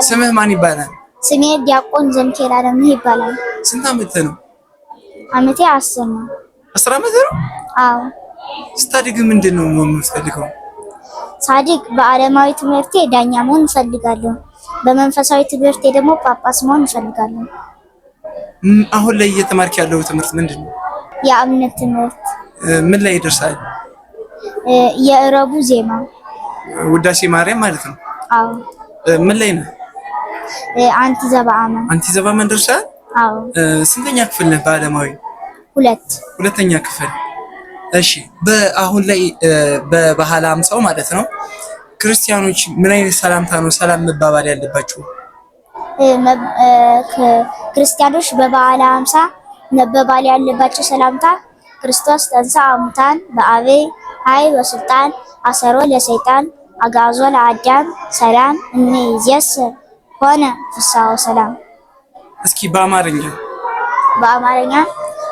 ስምህ ማን ይባላል? ስሜ ዲያቆን ዘምኬላ ለምህ ይባላል። ስንት ዓመት ነው? ዓመቴ 10 ነው። 10 ዓመት ነው? አዎ። ስታድግ ምንድነው መሆን የምትፈልገው? ሳድግ በዓለማዊ ትምህርቴ ዳኛ መሆን እፈልጋለሁ። በመንፈሳዊ ትምህርቴ ደግሞ ጳጳስ መሆን እፈልጋለሁ። አሁን ላይ እየተማርክ ያለው ትምህርት ምንድነው? የእምነት ትምህርት። ምን ላይ ይደርሳል? የእረቡ ዜማ ውዳሴ ማርያም ማለት ነው? አዎ። ምን ላይ ነው? አንቲ ዘበአማን። አንቲ ዘበአማን ደርሰሃል? አዎ። ስንተኛ ክፍል ነህ በዓለማዊ? ሁለተኛ ክፍል። እሺ፣ በአሁን ላይ በባህለ ሃምሳው ማለት ነው ክርስቲያኖች ምን አይነት ሰላምታ ነው ሰላም መባባል ያለባቸው? ክርስቲያኖች በበዓለ ሃምሳ መባባል ያለባቸው ሰላምታ ክርስቶስ ተንሥአ እሙታን በአብይ ኃይል ወስልጣን አሰሮ ለሰይጣን አግዓዞ ለአዳም ሰላም እምይእዜሰ ሆነ ፍስሐ ወሰላም። እስኪ በአማርኛ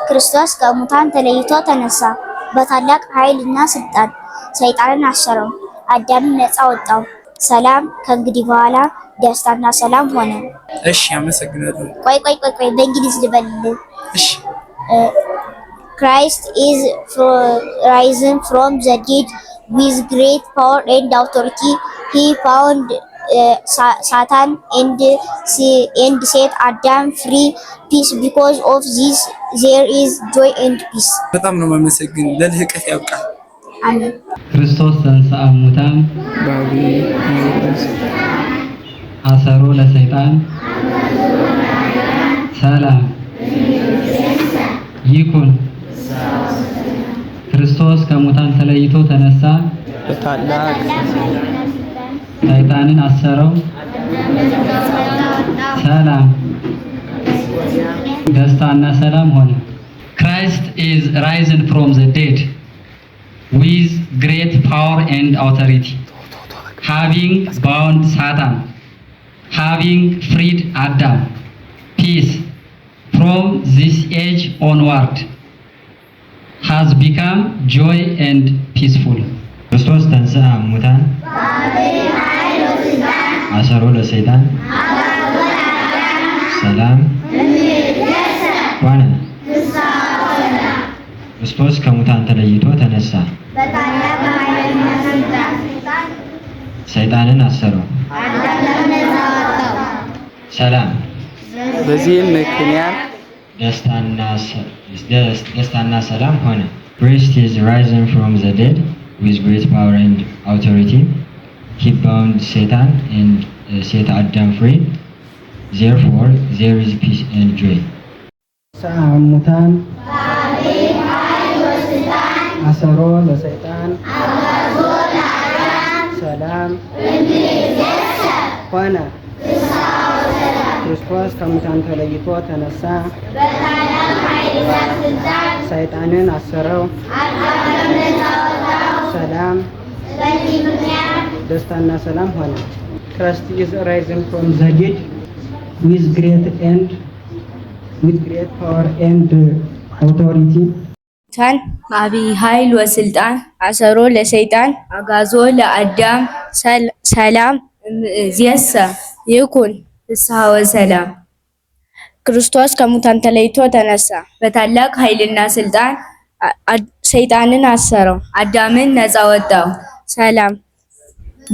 ክርስቶስ ከሙታን ተለይቶ ተነሳ፣ በታላቅ ኃይልና ስልጣን ሰይጣንን አሰረው፣ አዳምን ነፃ ወጣው፣ ሰላም ከእንግዲህ በኋላ ደስታና ሰላም ሆነ። እሺ፣ አመሰግናለሁ። ቆይ በእንግሊዝ ልበልልህ። እሺ። Christ is risen from the dead with great power and authority. He bound Satan and set Adam free. Peace. Because of this, there is joy and peace. በጣም ነው የማመሰግን። ለልህቀት ያብቃል። አሜን። ክርስቶስ ተንሥአ እሙታን በአብይ ኃይል አሰሮ ለሰይጣን ሰላም ይኩን። ክርስቶስ ከሙታን ተለይቶ ተነሳ፣ በታላቅ ሰይጣንን አሰረው፣ ሰላም ደስታና ሰላም ሆነ። Christ is risen from the dead with great power and authority, having bound Satan, having freed Adam. Peace from this age onward has become joy and peaceful. ክርስቶስ ተንሥአ እሙታን አሰሮ ለሰይጣን ሰላም ሆነ። ክርስቶስ ከሙታን ተለይቶ ተነሳ፣ ሰይጣንን አሰረው፣ ሰላም በዚህም ምክንያት ደስታና ሰላም ሆነ። Christ is risen from the dead with great power and authority. He bound Satan and set Adam free. Therefore, there is peace and joy. ሙታን አሰሮ ለሰይጣን ሰላም ሆነ። ክርስቶስ ከሙታን ተለይቶ ተነሳ፣ ሰይጣንን አሰረው፣ ሰላም ደስታና ሰላም ሆነ። Christ is risen from the dead with great power and authority. ታን በአብይ ኃይል ወስልጣን አሰሮ ለሰይጣን አግዓዞ ለአዳም ሰላም እምይእዜሰ ይኩን ፍስሐ ወሰላም። ክርስቶስ ከሙታን ተለይቶ ተነሳ፣ በታላቅ ኃይልና ስልጣን ሰይጣንን አሰረው፣ አዳምን ነፃ ወጣው፣ ሰላም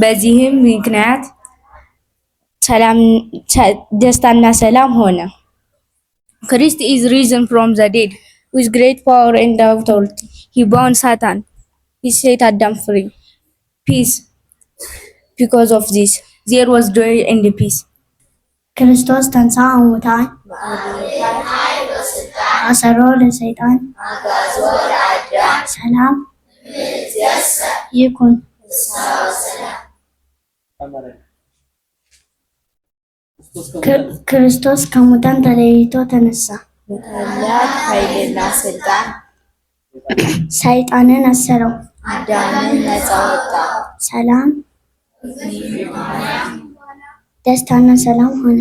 በዚህም ምክንያት ደስታና ሰላም ሆነ። Christ is risen from the dead with great power and authority. He bound Satan. He set Adam free. Peace. Because of this, there was joy and peace. ክርስቶስ ተንሥአ እሙታን አሰሮ ለሰይጣን ሰላም ይኩን። ክርስቶስ ከሙታን ተለይቶ ተነሳ፣ በታላቅ ኃይልና ስልጣን ሰይጣንን አሰረው፣ አዳምን ነፃ ወጣው፣ ሰላም ደስታና ሰላም ሆነ።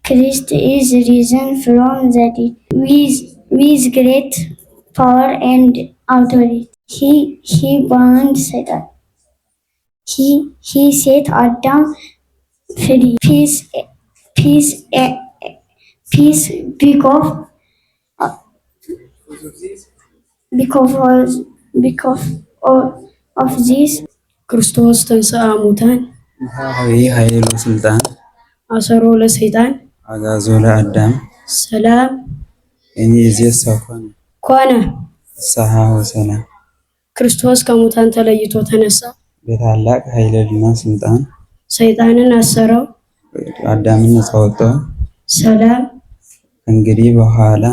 Christ is risen from the dead with great power and authority. He bound Satan He set Adam free. Peace because of this. ክርስቶስ ተንሥአ እሙታን ኃይል ወስልጣን አሰሮ ለሰይጣን አግዓዞ ለአዳም ሰላም እምይእዜሰ ኮነ። ፍስሐ ወሰላም። ክርስቶስ ከሙታን ተለይቶ ተነሳ። በታላቅ ኃይልና ስልጣን ሰይጣንን አሰረው። አዳምን ነፃ ወጣው። ሰላም እንግዲህ በኋላ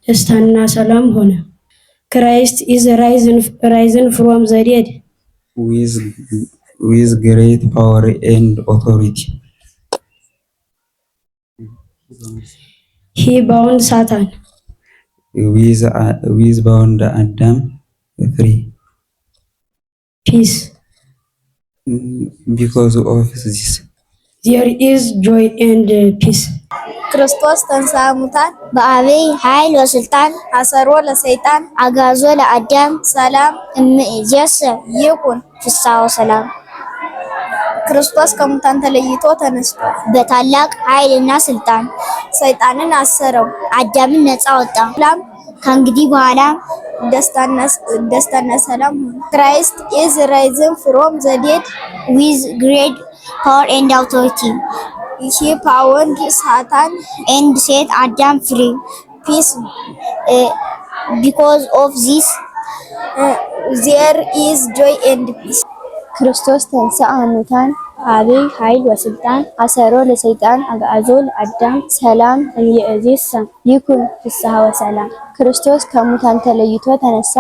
ደስታና ሰላም ሆነ። Christ is risen from the dead with great power and authority. He bound Satan with bound Adam free. Peace. Because of this, there is joy and peace. ክርስቶስ ተንሥአ እሙታን በአብይ ኃይል ወስልጣን አሰሮ ለሰይጣን አግዓዞ ለአዳም ሰላም እምይእዜሰ ይኩን። ፍስሐ ወሰላም። ክርስቶስ ከሙታን ተለይቶ ተነስቷል። በታላቅ ኃይልና ስልጣን ሰይጣንን አሰረው። አዳምን ነፃ ወጣ። ሰላም ከእንግዲህ በኋላ ደስታና ሰላም ሆነ። Christ is risen from the dead with great power and authority. He bound Satan and set Adam free. Peace. Because of this, there is joy and peace. ክርስቶስ ተንሥአ እሙታን አብይ ኃይል ወስልጣን አሰሮ ለሰይጣን አግዓዞ ለአዳም ሰላም እምይእዜሰ ይኩን። ፍስሐ ወሰላም። ክርስቶስ ከሙታን ተለይቶ ተነሳ።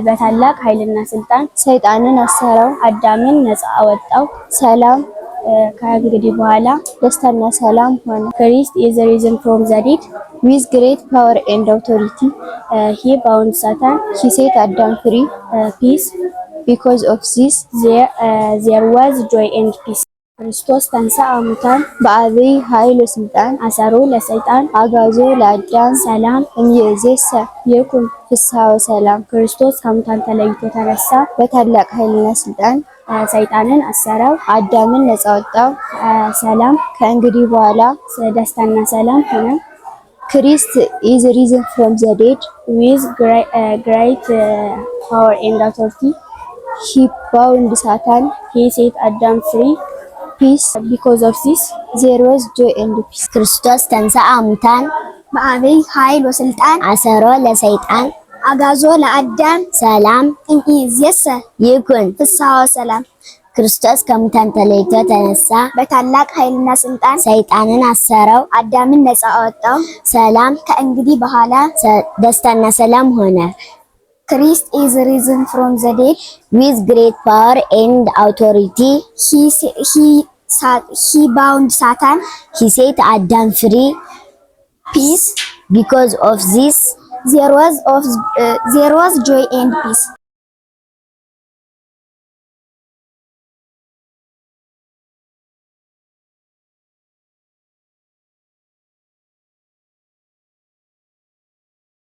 በታላቅ ኃይልና ስልጣን ሰይጣንን አሰረው። አዳምን ነፃ አወጣው። ሰላም ከእንግዲህ በኋላ ደስታና ሰላም ሆነ። Christ is risen from the dead with great power and authority. He bound Satan. He set Adam free. Peace. Because of this, there was joy and peace. ክርስቶስ ተንሥአ እሙታን በአብይ ኃይል ወስልጣን አሰሮ ለሰይጣን አግዓዞ ለአዳም ሰላም እምይእዜሰ ይኩን። ፍስሐ ወሰላም። ክርስቶስ ከሙታን ተለይቶ ተነሳ። በታላቅ ኃይልና ስልጣን ሰይጣንን አሰረው። አዳምን ነፃ ወጣው። ሰላም ከእንግዲህ በኋላ ደስታና ሰላም ሆነ። Christ is risen from the dead with great power and authority. He bound Satan. He set Adam free. Peace. Because of this, there was joy and peace. ክርስቶስ ተንሥአ እሙታን በአብይ ኃይል ወስልጣን አሰሮ ለሰይጣን አግዓዞ ለአዳም ሰላም እምይእዜሰ ይኩን። ፍስሐ ወሰላም። ክርስቶስ ከሙታን ተለይቶ ተነሳ። በታላቅ ኃይልና ስልጣን ሰይጣንን አሰረው። አዳምን ነፃ አወጣው። ሰላም ከእንግዲህ በኋላ ደስታና ሰላም ሆነ። Christ is risen from the dead with great power and authority. He bound Satan. He set Adam free. Peace. Because of this, there was joy and peace.